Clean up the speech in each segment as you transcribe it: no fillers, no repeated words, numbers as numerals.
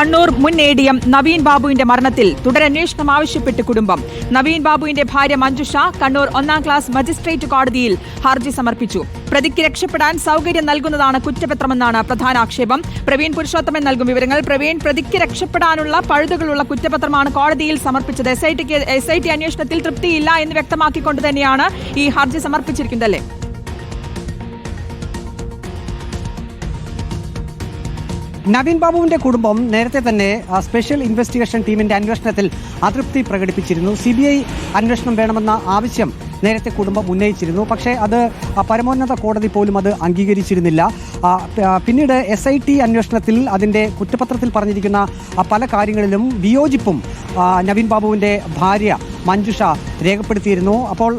കണ്ണൂർ മുൻ എ.ഡി.എം. നവീൻ ബാബുവിന്റെ മരണത്തിൽ തുടരന്വേഷണം ആവശ്യപ്പെട്ട് കുടുംബം. നവീൻ ബാബുവിന്റെ ഭാര്യ മഞ്ജുഷ കണ്ണൂർ 1-ാം ക്ലാസ് മജിസ്ട്രേറ്റ് കോടതിയിൽ ഹർജി സമർപ്പിച്ചു. പ്രതിക്ക് രക്ഷപ്പെടാൻ സൗകര്യം നൽകുന്നതാണ് കുറ്റപത്രമെന്നാണ് പ്രധാന ആക്ഷേപം. പ്രവീൺ പുരുഷോത്തമൻ നൽകും വിവരങ്ങൾ. പ്രവീൺ, പ്രതിക്ക് രക്ഷപ്പെടാനുള്ള പഴുതുകളുള്ള കുറ്റപത്രമാണ് കോടതിയിൽ സമർപ്പിച്ചത്. എസ്.ഐ.ടി അന്വേഷണത്തിൽ തൃപ്തിയില്ല എന്ന് വ്യക്തമാക്കിക്കൊണ്ട് തന്നെയാണ് ഈ ഹർജി സമർപ്പിച്ചിരിക്കുന്നതല്ലേ? നവീൻ ബാബുവിന്റെ കുടുംബം നേരത്തെ തന്നെ സ്പെഷ്യൽ ഇൻവെസ്റ്റിഗേഷൻ ടീമിന്റെ അന്വേഷണത്തിൽ അതൃപ്തി പ്രകടിപ്പിച്ചിരുന്നു. CBI അന്വേഷണം വേണമെന്ന ആവശ്യം നേരത്തെ കുടുംബം ഉന്നയിച്ചിരുന്നു. പക്ഷേ അത് പരമോന്നത കോടതി പോലും അത് അംഗീകരിച്ചിരുന്നില്ല. പിന്നീട് SIT അന്വേഷണത്തിൽ അതിൻ്റെ കുറ്റപത്രത്തിൽ പറഞ്ഞിരിക്കുന്ന പല കാര്യങ്ങളിലും വിയോജിപ്പും നവീൻ ബാബുവിൻ്റെ ഭാര്യ മഞ്ജുഷ രേഖപ്പെടുത്തിയിരുന്നു. അപ്പോൾ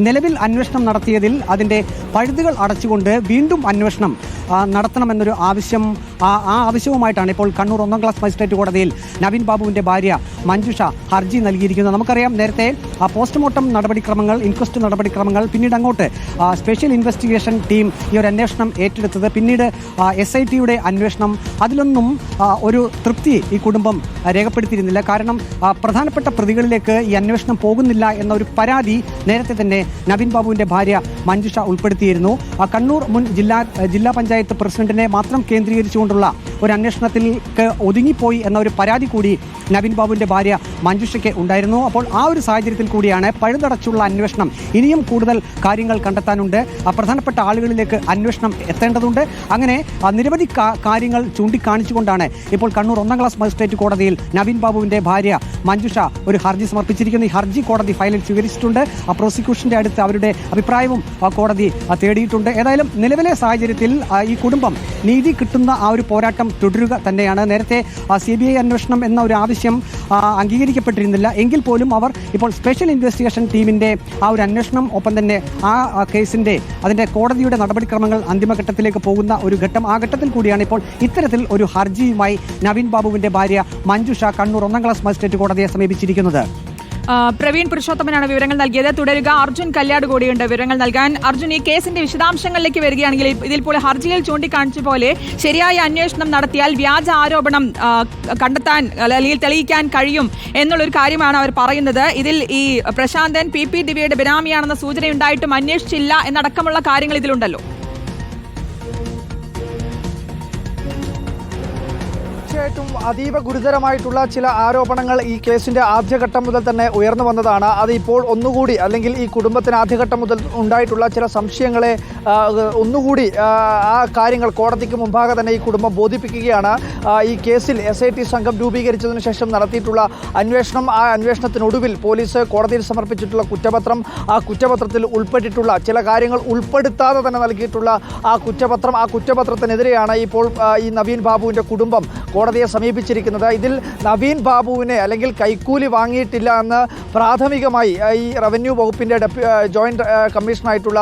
നിലവിൽ അന്വേഷണം നടത്തിയതിൽ അതിൻ്റെ പഴുതുകൾ അടച്ചുകൊണ്ട് വീണ്ടും അന്വേഷണം നടത്തണമെന്നൊരു ആവശ്യം, ആ ആവശ്യവുമായിട്ടാണ് ഇപ്പോൾ കണ്ണൂർ 1-ാം ക്ലാസ് മജിസ്ട്രേറ്റ് കോടതിയിൽ നവീൻ ബാബുവിൻ്റെ ഭാര്യ മഞ്ജുഷ ഹർജി നൽകിയിരിക്കുന്നത്. നമുക്കറിയാം, നേരത്തെ പോസ്റ്റ്മോർട്ടം നടപടിക്രമങ്ങൾ, ഇൻക്വസ്റ്റ് നടപടിക്രമങ്ങൾ, പിന്നീട് അങ്ങോട്ട് സ്പെഷ്യൽ ഇൻവെസ്റ്റിഗേഷൻ ടീം ഈ ഒരു അന്വേഷണം ഏറ്റെടുത്തത്, പിന്നീട് SITയുടെ അന്വേഷണം, അതിലൊന്നും ഒരു തൃപ്തി ഈ കുടുംബം രേഖപ്പെടുത്തിയിരുന്നില്ല. കാരണം പ്രധാനപ്പെട്ട പ്രതികളിലേക്ക് ഈ അന്വേഷണം പോകുന്നില്ല എന്ന ഒരു പരാതി നേരത്തെ തന്നെ നവീൻ ബാബുവിൻ്റെ ഭാര്യ മഞ്ജുഷ ഉൾപ്പെടുത്തിയിരുന്നു. കണ്ണൂർ മുൻ ജില്ലാ പഞ്ചായത്ത് പ്രസിഡന്റിനെ മാത്രം കേന്ദ്രീകരിച്ചുകൊണ്ടുള്ള ഒരു അന്വേഷണത്തിലേക്ക് ഒതുങ്ങിപ്പോയി എന്ന ഒരു പരാതി കൂടി നവീൻ ബാബുവിൻ്റെ ഭാര്യ മഞ്ജുഷയ്ക്ക് ഉണ്ടായിരുന്നു. അപ്പോൾ ആ ഒരു സാഹചര്യത്തിൽ കൂടിയാണ് പഴുതടച്ചുള്ള അന്വേഷണം. ഇനിയും കൂടുതൽ കാര്യങ്ങൾ കണ്ടെത്താനുണ്ട്, പ്രധാനപ്പെട്ട ആളുകളിലേക്ക് അന്വേഷണം എത്തേണ്ടതുണ്ട്. അങ്ങനെ നിരവധി കാര്യങ്ങൾ ചൂണ്ടിക്കാണിച്ചുകൊണ്ടാണ് ഇപ്പോൾ കണ്ണൂർ 1-ാം ക്ലാസ് മജിസ്ട്രേറ്റ് കോടതിയിൽ നവീൻ ബാബുവിൻ്റെ ഭാര്യ മഞ്ജുഷ ഒരു ഹർജി സമർപ്പിച്ചിരിക്കുന്നു. ഈ ഹർജി കോടതി ഫയലിൽ സ്വീകരിച്ചിട്ടുണ്ട്. പ്രോസിക്യൂഷന്റെ അടുത്ത് അവരുടെ അഭിപ്രായവും കോടതി തേടിയിട്ടുണ്ട്. ഏതായാലും നിലവിലെ സാഹചര്യത്തിൽ ഈ കുടുംബം നീതി കിട്ടുന്ന ആ ഒരു പോരാട്ടം തുടരുക തന്നെയാണ്. നേരത്തെ CBI അന്വേഷണം എന്ന ഒരു ആവശ്യം അംഗീകരിക്കപ്പെട്ടിരുന്നില്ല എങ്കിൽ പോലും അവർ ഇപ്പോൾ സ്പെഷ്യൽ ഇൻവെസ്റ്റിഗേഷൻ ടീമിൻ്റെ ആ ഒരു അന്വേഷണം, ഒപ്പം തന്നെ ആ കേസിൻ്റെ അതിൻ്റെ കോടതിയുടെ നടപടിക്രമങ്ങൾ അന്തിമഘട്ടത്തിലേക്ക് പോകുന്ന ഒരു ഘട്ടം, ആ ഘട്ടത്തിൽ കൂടിയാണ് ഇപ്പോൾ ഇത്തരത്തിൽ ഒരു ഹർജിയുമായി നവീൻ ബാബുവിൻ്റെ ഭാര്യ മഞ്ജുഷ കണ്ണൂർ 1-ാം ക്ലാസ് മജിസ്ട്രേറ്റ് കോടതിയെ സമീപിച്ചിരിക്കുന്നത്. പ്രവീൺ പുരുഷോത്തമനാണ് വിവരങ്ങൾ നൽകിയത്. തുടരുക അർജുൻ കല്യാട് കൂടിയുണ്ട് വിവരങ്ങൾ നൽകാൻ. അർജുൻ, ഈ കേസിന്റെ വിശദാംശങ്ങളിലേക്ക് വരികയാണെങ്കിൽ ഇതിൽ പോലെ ഹർജിയിൽ ചൂണ്ടിക്കാണിച്ച പോലെ ശരിയായ അന്വേഷണം നടത്തിയാൽ വ്യാജ ആരോപണം കണ്ടെത്താൻ അല്ലെങ്കിൽ തെളിയിക്കാൻ കഴിയും എന്നുള്ളൊരു കാര്യമാണ് അവർ പറയുന്നത്. ഇതിൽ ഈ പ്രശാന്തൻ PP ദിവ്യയുടെ ബിനാമിയാണെന്ന സൂചനയുണ്ടായിട്ടും അന്വേഷിച്ചില്ല എന്നടക്കമുള്ള കാര്യങ്ങൾ ഇതിലുണ്ടല്ലോ. തീർച്ചയായിട്ടും അതീവ ഗുരുതരമായിട്ടുള്ള ചില ആരോപണങ്ങൾ ഈ കേസിന്റെ ആദ്യഘട്ടം മുതൽ തന്നെ ഉയർന്നു വന്നതാണ്. അത് ഇപ്പോൾ ഒന്നുകൂടി, അല്ലെങ്കിൽ ഈ കുടുംബത്തിന് ആദ്യഘട്ടം മുതൽ ഉണ്ടായിട്ടുള്ള ചില സംശയങ്ങളെ ഒന്നുകൂടി ആ കാര്യങ്ങൾ കോടതിക്ക് മുമ്പാകെ തന്നെ ഈ കുടുംബം ബോധിപ്പിക്കുകയാണ്. ഈ കേസിൽ SIT സംഘം രൂപീകരിച്ചതിന് ശേഷം നടത്തിയിട്ടുള്ള അന്വേഷണം, ആ അന്വേഷണത്തിനൊടുവിൽ പോലീസ് കോടതിയിൽ സമർപ്പിച്ചിട്ടുള്ള കുറ്റപത്രം, ആ കുറ്റപത്രത്തിൽ ഉൾപ്പെട്ടിട്ടുള്ള ചില കാര്യങ്ങൾ ഉൾപ്പെടുത്താതെ തന്നെ നൽകിയിട്ടുള്ള ആ കുറ്റപത്രത്തിനെതിരെയാണ് ഇപ്പോൾ ഈ നവീൻ ബാബുവിൻ്റെ കുടുംബം കോടതിയെ സമീപിച്ചിരിക്കുന്നത്. ഇതിൽ നവീൻ ബാബുവിനെ അല്ലെങ്കിൽ കൈക്കൂലി വാങ്ങിയിട്ടില്ല എന്ന് പ്രാഥമികമായി ഈ റവന്യൂ വകുപ്പിൻ്റെ ജോയിൻറ്റ് കമ്മീഷണറായിട്ടുള്ള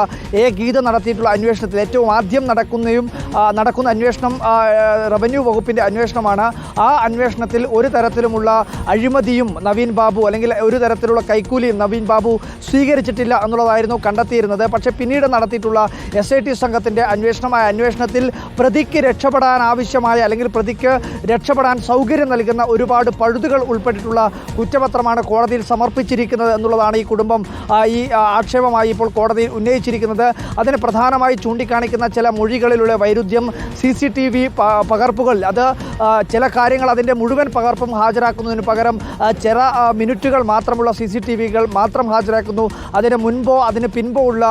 ഗീത നടത്തിയിട്ടുള്ള അന്വേഷണത്തിൽ ഏറ്റവും ആദ്യം നടക്കുന്ന അന്വേഷണം റവന്യൂ വകുപ്പിൻ്റെ അന്വേഷണമാണ്. ആ അന്വേഷണത്തിൽ ഒരു തരത്തിലുമുള്ള അഴിമതിയും നവീൻ ബാബു, അല്ലെങ്കിൽ ഒരു തരത്തിലുള്ള കൈക്കൂലിയും നവീൻ ബാബു സ്വീകരിച്ചിട്ടില്ല എന്നുള്ളതായിരുന്നു കണ്ടെത്തിയിരുന്നത്. പക്ഷേ പിന്നീട് നടത്തിയിട്ടുള്ള SIT സംഘത്തിൻ്റെ അന്വേഷണമായ അന്വേഷണത്തിൽ പ്രതിക്ക് രക്ഷപ്പെടാൻ ആവശ്യമായ, അല്ലെങ്കിൽ പ്രതിക്ക് രക്ഷപ്പെടാൻ സൗകര്യം നൽകുന്ന ഒരുപാട് പഴുതുകൾ ഉൾപ്പെട്ടിട്ടുള്ള കുറ്റപത്രമാണ് കോടതിയിൽ സമർപ്പിച്ചിരിക്കുന്നത് എന്നുള്ളതാണ് ഈ കുടുംബം ഈ ആക്ഷേപമായി ഇപ്പോൾ കോടതിയിൽ ഉന്നയിച്ചിരിക്കുന്നത്. അതിന് പ്രധാനമായി ചൂണ്ടിക്കാണിക്കുന്ന ചില മൊഴികളിലുള്ള വൈരുദ്ധ്യം, CCTV പകർപ്പുകൾ, അത് ചില കാര്യങ്ങൾ അതിൻ്റെ മുഴുവൻ പകർപ്പും ഹാജരാക്കുന്നതിന് പകരം ചില മിനിറ്റുകൾ മാത്രമുള്ള CCTVകൾ മാത്രം ഹാജരാക്കുന്നു. അതിന് മുൻപോ അതിന് പിൻപോ ഉള്ള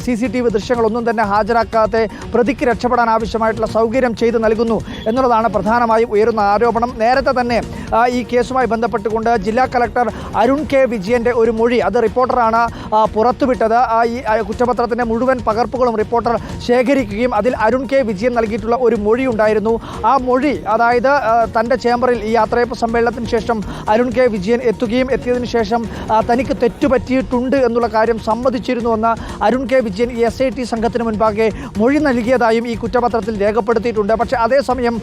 CCTV ദൃശ്യങ്ങളൊന്നും തന്നെ ഹാജരാക്കാതെ പ്രതിക്ക് രക്ഷപ്പെടാൻ ആവശ്യമായിട്ടുള്ള സൗകര്യം ചെയ്തു നൽകുന്നു എന്നുള്ളതാണ് പ്രധാനമായും ഉയരുന്ന ആരോപണം. നേരത്തെ തന്നെ ഈ കേസുമായി ബന്ധപ്പെട്ടുകൊണ്ട് ജില്ലാ കളക്ടർ അരുൺ K. വിജയൻ്റെ ഒരു മൊഴി, അത് റിപ്പോർട്ടറാണ് പുറത്തുവിട്ടത്. ഈ കുറ്റപത്രത്തിൻ്റെ മുഴുവൻ പകർപ്പുകളും റിപ്പോർട്ടർ ശേഖരിക്കുകയും അതിൽ അരുൺ K. വിജയൻ നൽകിയിട്ടുള്ള ഒരു മൊഴി ഉണ്ടായിരുന്നു. ആ മൊഴി, അതായത് തൻ്റെ ചേംബറിൽ ഈ യാത്രയപ്പ് സമ്മേളനത്തിന് ശേഷം അരുൺ K. വിജയൻ എത്തിയതിനു ശേഷം തനിക്ക് തെറ്റുപറ്റിയിട്ടുണ്ട് എന്നുള്ള കാര്യം സമ്മതിച്ചിരുന്നുവെന്ന് അരുൺ K. വിജയൻ ഈ SIT സംഘത്തിന് മുൻപാകെ മൊഴി നൽകിയതായും ഈ കുറ്റപത്രത്തിൽ രേഖപ്പെടുത്തിയിട്ടുണ്ട്. പക്ഷേ അതേസമയം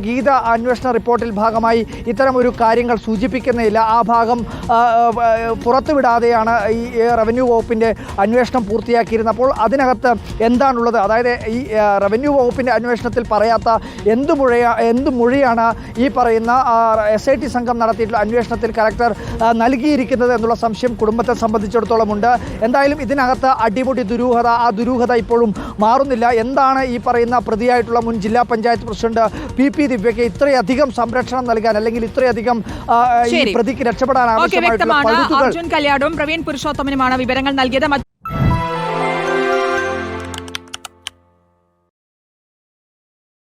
ഗീത അന്വേഷണം അന്വേഷണ റിപ്പോർട്ടിൽ ഭാഗമായി ഇത്തരം ഒരു കാര്യങ്ങൾ സൂചിപ്പിക്കുന്നില്ല. ആ ഭാഗം പുറത്തുവിടാതെയാണ് ഈ റവന്യൂ വകുപ്പിൻ്റെ അന്വേഷണം പൂർത്തിയാക്കിയിരുന്നത്. അപ്പോൾ അതിനകത്ത് എന്താണുള്ളത്? അതായത് ഈ റവന്യൂ വകുപ്പിൻ്റെ അന്വേഷണത്തിൽ പറയാത്ത എന്ത് മൊഴിയാണ് ഈ പറയുന്ന SIT സംഘം നടത്തിയിട്ടുള്ള അന്വേഷണത്തിൽ കലക്ടർ നൽകിയിരിക്കുന്നത് എന്നുള്ള സംശയം കുടുംബത്തെ സംബന്ധിച്ചിടത്തോളം ഉണ്ട്. എന്തായാലും ഇതിനകത്ത് അടിമുടി ദുരൂഹത, ആ ദുരൂഹത ഇപ്പോഴും മാറുന്നില്ല. എന്താണ് ഈ പറയുന്ന പ്രതിയായിട്ടുള്ള മുൻ ജില്ലാ പഞ്ചായത്ത് പ്രസിഡന്റ് PP ദിവ്യയ്ക്ക് ഇത്രയധികം സംരക്ഷണം നൽകാൻ, അല്ലെങ്കിൽ ഇത്രയധികം ഈ പ്രതിക്ക് രക്ഷപ്പെടാൻ ആവശ്യമായിട്ടുള്ള അർജുൻ കല്യാടും പ്രവീൺ പുരുഷോത്തമനുമാണ് വിവരങ്ങൾ നൽകിയത്.